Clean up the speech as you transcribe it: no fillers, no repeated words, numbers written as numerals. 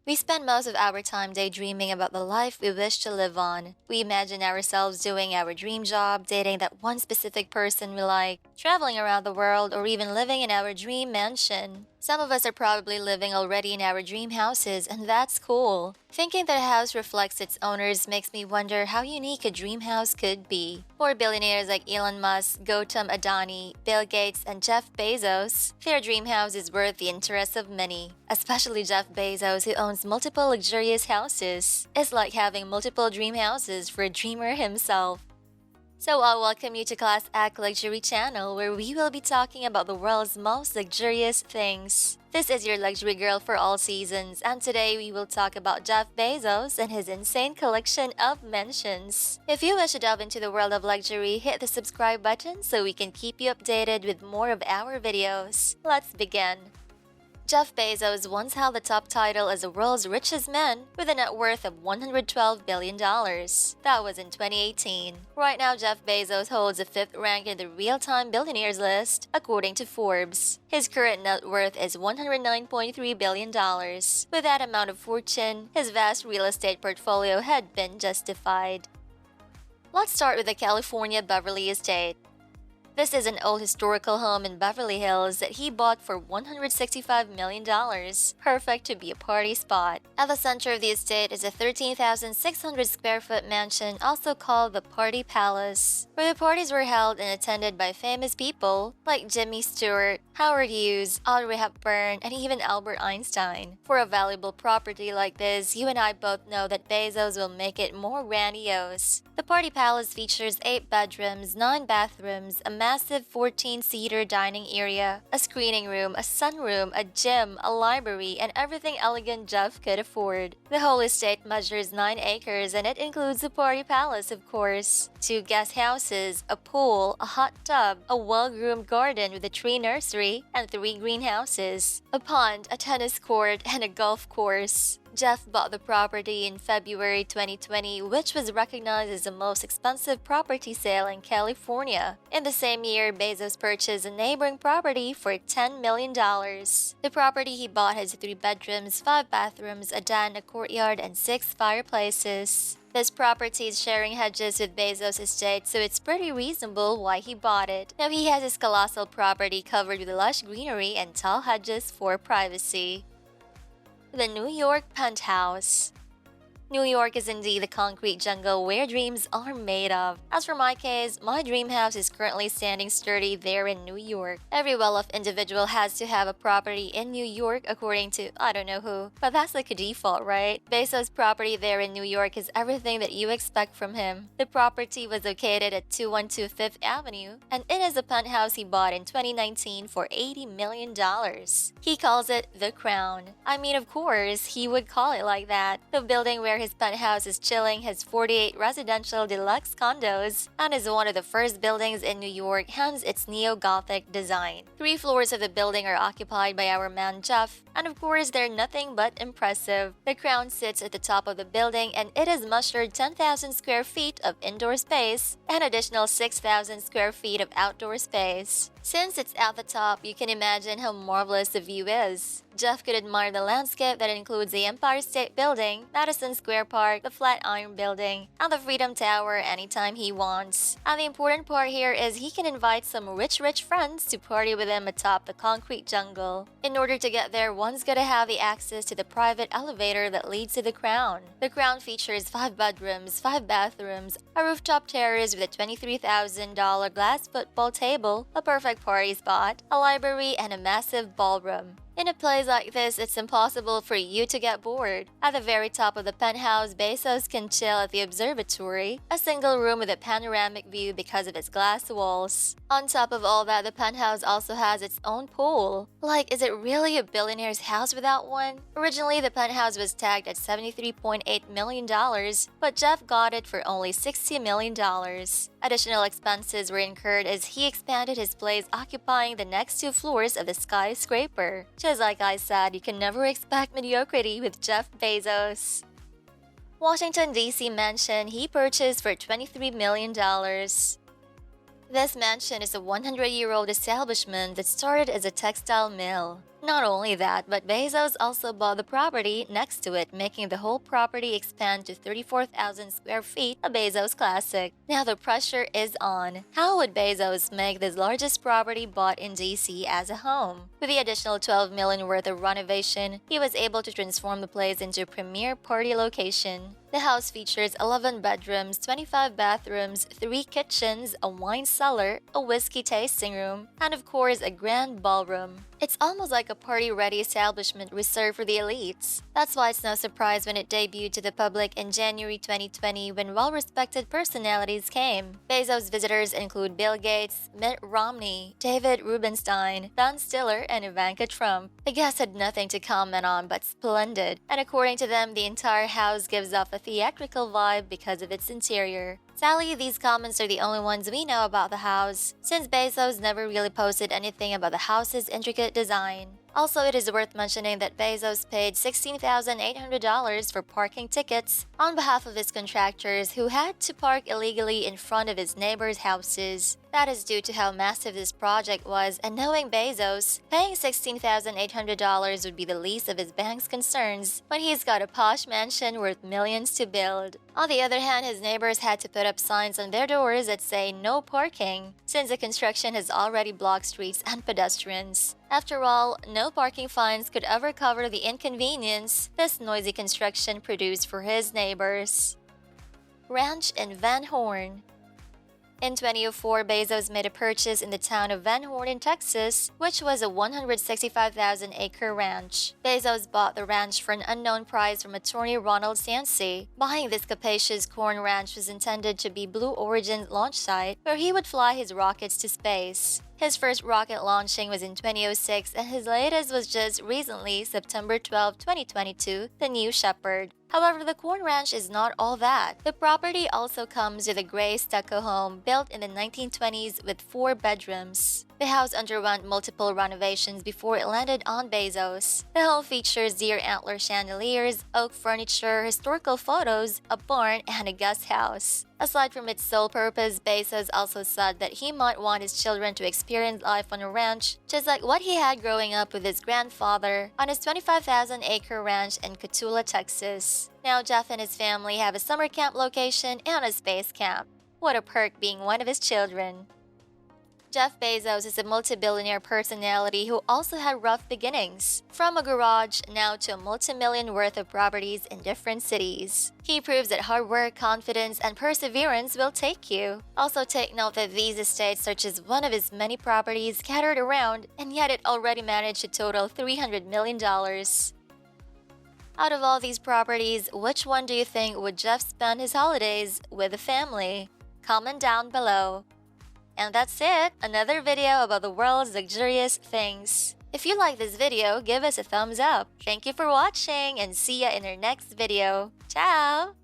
We spend most of our time daydreaming about the life we wish to live on. We imagine ourselves doing our dream job, dating that one specific person we like, traveling around the world, or even living in our dream mansion. Some of us are probably living already in our dream houses, and that's cool. Thinking that a house reflects its owners makes me wonder how unique a dream house could be. For billionaires like Elon Musk, Gautam Adani, Bill Gates, and Jeff Bezos, their dream house is worth the interest of many, especially Jeff Bezos, who owns multiple luxurious houses. It's like having multiple dream houses for a dreamer himself. So I'll welcome you to Class Act Luxury Channel, where we will be talking about the world's most luxurious things. This is your luxury girl for all seasons, and today we will talk about Jeff Bezos and his insane collection of mansions. If you wish to delve into the world of luxury, hit the subscribe button so we can keep you updated with more of our videos. Let's begin. Jeff Bezos once held the top title as the world's richest man with a net worth of $112 billion. That was in 2018. Right now, Jeff Bezos holds the fifth rank in the real-time billionaires list, according to Forbes. His current net worth is $109.3 billion. With that amount of fortune, his vast real estate portfolio had been justified. Let's start with the California Beverly estate. This is an old historical home in Beverly Hills that he bought for $165 million, perfect to be a party spot. At the center of the estate is a 13,600 square foot mansion, also called the Party Palace, where the parties were held and attended by famous people like Jimmy Stewart, Howard Hughes, Audrey Hepburn, and even Albert Einstein. For a valuable property like this, you and I both know that Bezos will make it more grandiose. The Party Palace features 8 bedrooms, 9 bathrooms, a massive 14-seater dining area, a screening room, a sunroom, a gym, a library, and everything elegant Jeff could afford. The whole estate measures 9 acres and it includes the Party Palace, of course, 2 guest houses, a pool, a hot tub, a well-groomed garden with a tree nursery, and 3 greenhouses, a pond, a tennis court, and a golf course. Jeff bought the property in February 2020, which was recognized as the most expensive property sale in California. In the same year, Bezos purchased a neighboring property for $10 million. The property he bought has 3 bedrooms, 5 bathrooms, a den, a courtyard, and 6 fireplaces. This property is sharing hedges with Bezos' estate, so it's pretty reasonable why he bought it. Now he has his colossal property covered with lush greenery and tall hedges for privacy. The New York Penthouse. New York is indeed the concrete jungle where dreams are made of. As for my case, my dream house is currently standing sturdy there in New York. Every well-off individual has to have a property in New York according to I don't know who, but that's like a default, right? Bezos' property there in New York is everything that you expect from him. The property was located at 212 Fifth Avenue, and it is a penthouse he bought in 2019 for $80 million. He calls it the Crown. I mean, of course, he would call it like that. The building where his penthouse is chilling has 48 residential deluxe condos and is one of the first buildings in New York, hence its neo-Gothic design. 3 floors of the building are occupied by our man Jeff, and of course they're nothing but impressive. The Crown sits at the top of the building and it has measured 10,000 square feet of indoor space and additional 6,000 square feet of outdoor space. Since it's at the top, you can imagine how marvelous the view is. Jeff could admire the landscape that includes the Empire State Building, Madison Square Park, the Flatiron Building, and the Freedom Tower anytime he wants. And the important part here is he can invite some rich friends to party with him atop the concrete jungle. In order to get there, one's gotta have the access to the private elevator that leads to the Crown. The Crown features 5 bedrooms, 5 bathrooms, a rooftop terrace with a $23,000 glass football table, a perfect party spot, a library, and a massive ballroom. In a place like this, it's impossible for you to get bored. At the very top of the penthouse, Bezos can chill at the observatory, a single room with a panoramic view because of its glass walls. On top of all that, the penthouse also has its own pool. Like, is it really a billionaire's house without one? Originally, the penthouse was tagged at $73.8 million, but Jeff got it for only $60 million. Additional expenses were incurred as he expanded his place, occupying the next 2 floors of the skyscraper. Just like I said, you can never expect mediocrity with Jeff Bezos. Washington, D.C. mansion he purchased for $23 million. This mansion is a 100-year-old establishment that started as a textile mill. Not only that, but Bezos also bought the property next to it, making the whole property expand to 34,000 square feet, a Bezos classic. Now the pressure is on. How would Bezos make this largest property bought in DC as a home? With the additional $12 million worth of renovation, he was able to transform the place into a premier party location. The house features 11 bedrooms, 25 bathrooms, 3 kitchens, a wine cellar, a whiskey tasting room, and of course a grand ballroom. It's almost like a party-ready establishment reserved for the elites. That's why it's no surprise when it debuted to the public in January 2020 when well-respected personalities came. Bezos' visitors include Bill Gates, Mitt Romney, David Rubenstein, Ben Stiller, and Ivanka Trump. The guests had nothing to comment on but splendid, and according to them, the entire house gives off a theatrical vibe because of its interior. Sadly, these comments are the only ones we know about the house, since Bezos never really posted anything about the house's intricate design. Also, it is worth mentioning that Bezos paid $16,800 for parking tickets on behalf of his contractors who had to park illegally in front of his neighbors' houses. That is due to how massive this project was, and knowing Bezos, paying $16,800 would be the least of his bank's concerns when he's got a posh mansion worth millions to build. On the other hand, his neighbors had to put up signs on their doors that say no parking, since the construction has already blocked streets and pedestrians. After all, no parking fines could ever cover the inconvenience this noisy construction produced for his neighbors. Ranch in Van Horn. In 2004, Bezos made a purchase in the town of Van Horn in Texas, which was a 165,000-acre ranch. Bezos bought the ranch for an unknown price from attorney Ronald Sansey. Buying this capacious corn ranch was intended to be Blue Origin's launch site, where he would fly his rockets to space. His first rocket launching was in 2006, and his latest was just recently, September 12, 2022, the New Shepard. However, the corn ranch is not all that. The property also comes with a gray stucco home built in the 1920s with 4 bedrooms. The house underwent multiple renovations before it landed on Bezos. The home features deer antler chandeliers, oak furniture, historical photos, a barn, and a guest house. Aside from its sole purpose, Bezos also said that he might want his children to experience life on a ranch, just like what he had growing up with his grandfather on his 25,000-acre ranch in Cotulla, Texas. Now, Jeff and his family have a summer camp location and a space camp. What a perk being one of his children. Jeff Bezos is a multi-billionaire personality who also had rough beginnings, from a garage now to a multi-million worth of properties in different cities. He proves that hard work, confidence, and perseverance will take you. Also take note that these estates are just one of his many properties scattered around, and yet it already managed to total $300 million. Out of all these properties, which one do you think would Jeff spend his holidays with the family? Comment down below. And that's it, another video about the world's luxurious things. If you like this video, give us a thumbs up. Thank you for watching and see ya in our next video. Ciao!